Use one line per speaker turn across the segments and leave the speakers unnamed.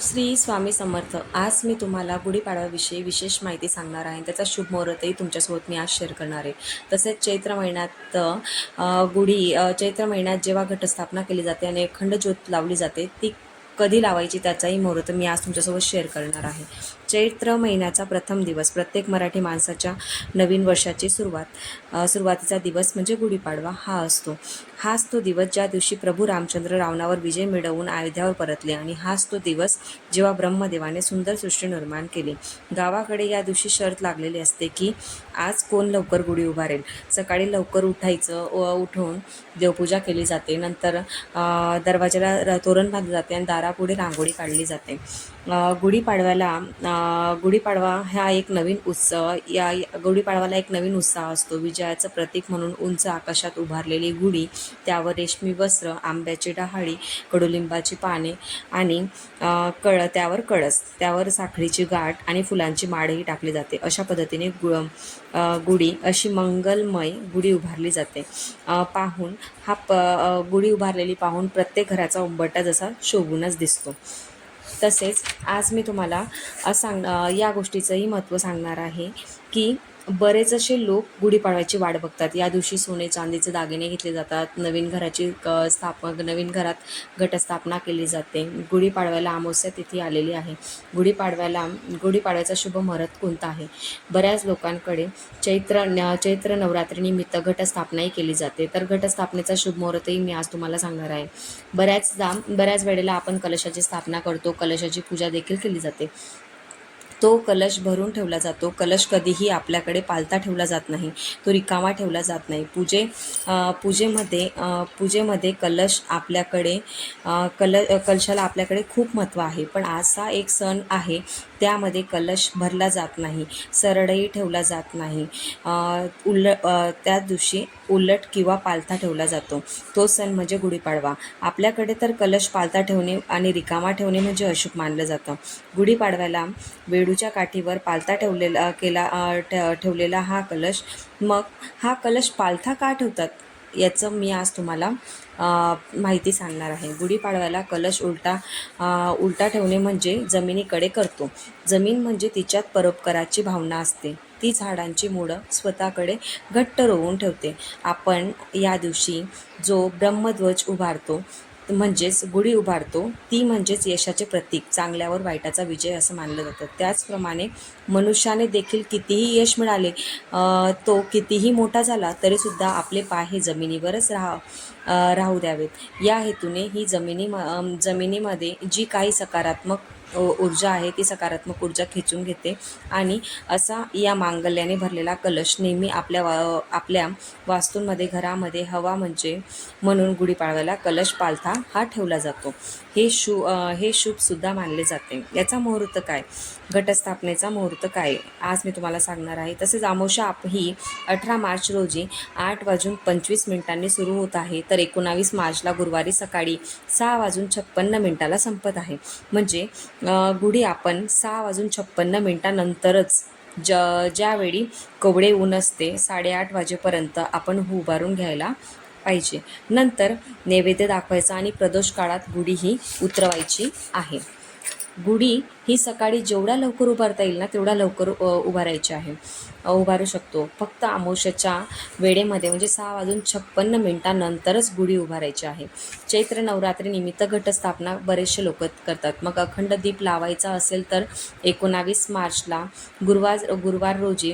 श्री स्वामी समर्थ. आज मी तुम्हाला गुढीपाडव्याविषयी विशेष माहिती सांगणार आहे. त्याचा शुभ मुहूर्तही तुमच्यासोबत मी आज शेअर करणार आहे. तसेच चैत्र महिन्यात चैत्र महिन्यात जेव्हा घटस्थापना केली जाते आणि अखंड ज्योत लावली जाते, ती कधी लावायची त्याचाही मुहूर्त मी आज तुमच्यासोबत शेअर करणार आहे. चैत्र महिन्याचा प्रथम दिवस प्रत्येक मराठी माणसाच्या नवीन वर्षाची सुरुवातीचा दिवस म्हणजे गुढीपाडवा हा असतो. हाच तो दिवस ज्या दिवशी प्रभू रामचंद्र रावणावर विजय मिळवून अयोध्यावर परतले आणि हाच तो दिवस जेव्हा ब्रह्मदेवाने सुंदर सृष्टी निर्माण केली. गावाकडे या दिवशी शर्त लागलेली असते की आज कोण लवकर गुढी उभारेल. सकाळी लवकर उठून देवपूजा केली जाते. नंतर दरवाजाला तोरण बांधले जाते आणि दारापुढे रांगोळी काढली जाते. गुढीपाडवा हा एक नवीन उत्सव गुढीपाडवाला एक नवीन उत्साह असतो. विजयाचं प्रतीक म्हणून उंच आकाशात उभारलेली गुढी, त्यावर रेशमी वस्त्र, आंब्याची डहाळी, कडुलिंबाची पाने आणि त्यावर कळस, त्यावर साखळीची गाठ आणि फुलांची माळही टाकली जाते. अशा पद्धतीने गुढी अशी मंगलमय गुढी उभारली जाते. गुढी उभारलेली पाहून प्रत्येक घराचा उंबरठा जसा शोभूनच दिसतो. तसेच आज मी तुम्हाला या गोष्टीचंही महत्त्व सांगणार आहे की बरेच असे लोक गुढीपाडव्याची वाट बघतात. या दिवशी सोने चांदीचे दागिने घेतले जातात. नवीन घरात घटस्थापना केली जाते. गुढीपाडव्याला अमावस्या तिथी आलेली आहे. गुढीपाडव्याचा शुभ मुहूर्त कोणता आहे? बऱ्याच लोकांकडे चैत्र नवरात्रीनिमित्त घटस्थापनाही केली जाते. तर घटस्थापनेचा शुभ मुहूर्तही मी आज तुम्हाला सांगणार आहे. बऱ्याच वेळेला आपण कलशाची स्थापना करतो. कलशाची पूजा देखील केली जाते. तो कलश भरून ठेवला जातो. कलश कधीही आपल्याकडे पालता ठेवला जात नाही, तो रिकामा ठेवला जात नाही. पूजेमध्ये कलशाला आपल्याकडे खूप महत्त्व आहे. पण असा एक सण आहे त्यामध्ये कलश भरला जात नाही, सरडही ठेवला जात नाही. त्या दिवशी उलट किंवा पालथा ठेवला जातो. तो सण म्हणजे गुढीपाडवा. आपल्याकडे तर कलश पालथा ठेवणे आणि रिकामा ठेवणे म्हणजे अशुभ मानलं जातं. गुढीपाडव्याला वेळूच्या काठीवर पालथा ठेवलेला हा कलश पालथा का ठेवतात याचं मी आज तुम्हाला माहिती सांगणार आहे. गुढीपाडव्याला कलश उलटा ठेवणे म्हणजे जमिनीकडे करतो. जमीन म्हणजे तिच्यात परोपकाराची भावना असते. ती झाडांची मुळं स्वतःकडे घट्ट रोवून ठेवते. आपण या दिवशी जो ब्रह्मध्वज उभारतो म्हणजेच गुढी उभारतो, ती म्हणजेच यशाचे प्रतीक, चांगल्यावर वाईटाचा विजय असं मानलं जातं. त्याचप्रमाणे मनुष्याने देखील कितीही यश मिळाले, तो कितीही मोठा झाला तरीसुद्धा आपले पाय हे जमिनीवरच राहू द्यावेत. या हेतूने ही जमिनीमध्ये जी काही सकारात्मक ऊर्जा आहे ती सकारात्मक ऊर्जा खेचून घेते आणि असा या मांगल्याने भरलेला कलश नेहमी आपल्या वास्तूंमध्ये, घरामध्ये हवा म्हणून गुढीपाडव्याला कलश पालथा हा ठेवला जातो. हे शुभसुद्धा मानले जाते. याचा मुहूर्त काय? घटस्थापनेचा मुहूर्त काय आज मी तुम्हाला सांगणार आहे. तसेच अमावस्या ही 18 मार्च रोजी 8:25 सुरू होत आहे, तर 19 मार्चला गुरुवारी सकाळी 6:56 संपत आहे. म्हणजे गुढी आपण 6:56 नंतरच ज्यावेळी कवडे ऊन असते 8:30 वाजेपर्यंत आपण उभारून घ्यायला पाहिजे. नंतर नैवेद्य दाखवायचा आणि प्रदोष काळात गुढी ही उतरवायची आहे. गुढी ही सकाळी जेवढ्या लवकर उभारता येईल ना तेवढ्या लवकर उभारू शकतो. फक्त अमावस्येच्या वेळेमध्ये म्हणजे 6:56 नंतरच गुढी उभारायची आहे. चैत्र नवरात्रीनिमित्त घटस्थापना बरेचसे लोक करतात. मग अखंड दीप लावायचा असेल तर 19 मार्चला गुरुवार रोजी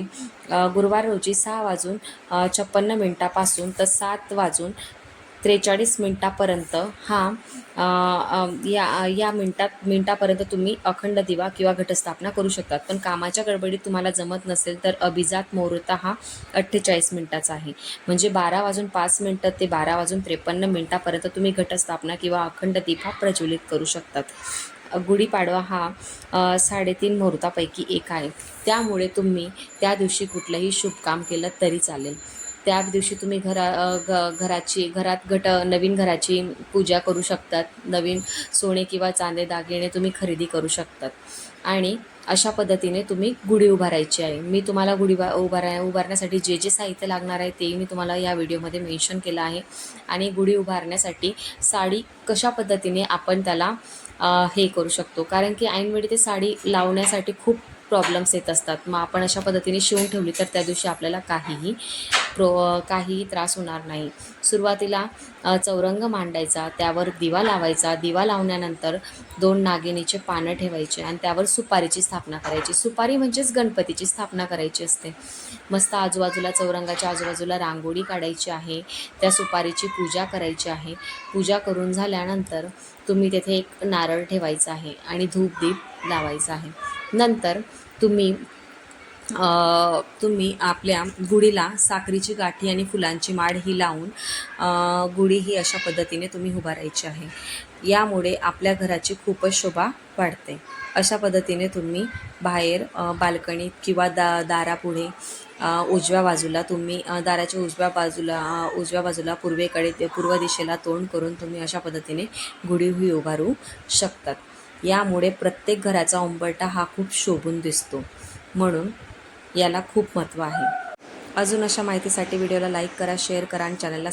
6:56 पासून तर 7:43 या मिनिटापर्यंत तुम्ही अखंड दिवा किंवा घटस्थापना करू शकतात. पण कामाच्या गडबडीत तुम्हाला जमत नसेल तर अभिजात मुहूर्त हा 48 मिनिटाचा आहे. म्हणजे 12:05 ते 12:53 तुम्ही घटस्थापना किंवा अखंड दीप हा प्रज्वलित करू शकतात. गुढीपाडवा हा 3.5 मुहूर्तापैकी एक आहे. त्यामुळे तुम्ही त्या दिवशी कुठलंही शुभ काम केलं तरी चालेल. त्या दिवशी तुम्ही नवीन घराची पूजा करू शकतात. नवीन सोने किंवा चांदी दागिने तुम्ही खरेदी करू शकतात आणि अशा पद्धतीने तुम्ही गुढी उभारायची आहे. मी तुम्हाला गुढी उभारण्यासाठी जे साहित्य लागणार आहे तेही मी तुम्हाला या व्हिडिओमध्ये मेन्शन केलं आहे. आणि गुढी उभारण्यासाठी साडी कशा पद्धतीने आपण त्याला हे करू शकतो. कारण की ऐनवेळी ते साडी लावण्यासाठी खूप प्रॉब्लेम्स येत असतात. मग आपण अशा पद्धतीने शिवून ठेवली तर त्या दिवशी आपल्याला काहीही त्रास होणार नाही. सुरुवातीला चौरंग मांडायचा, त्यावर दिवा लावायचा. दिवा लावल्यानंतर 2 नागिनीचे पानं ठेवायचे आणि त्यावर सुपारीची स्थापना करायची. सुपारी म्हणजेच गणपतीची स्थापना करायची असते. मस्त आजूबाजूला चौरंगाच्या आजूबाजूला रांगोळी काढायची आहे. त्या सुपारीची पूजा करायची आहे. पूजा करून झाल्यानंतर तुम्ही तेथे एक नारळ ठेवायचा आहे आणि धूप-दीप लावायचा आहे. नंतर तुम्ही तुम्ही आपल्या गुढीला साखरेची गाठी आणि फुलांची माळ ही लावून गुढी ही अशा पद्धतीने तुम्ही उभारायची आहे. यामुळे आपल्या घराची खूपच शोभा वाढते. अशा पद्धतीने तुम्ही बाहेर बाल्कनीत किंवा दारापुढे उजव्या बाजूला तुम्ही दाराच्या उजव्या बाजूला पूर्व दिशेला तोंड करून तुम्ही अशा पद्धतीने गुढी ही उभारू शकतात. यामुळे प्रत्येक घराचा उंबरठा हा खूप शोभून दिसतो. म्हणून याला खूप महत्त्व आहे. अजून अशा माहितीसाठी व्हिडिओला लाईक करा, शेअर करा आणि चॅनलला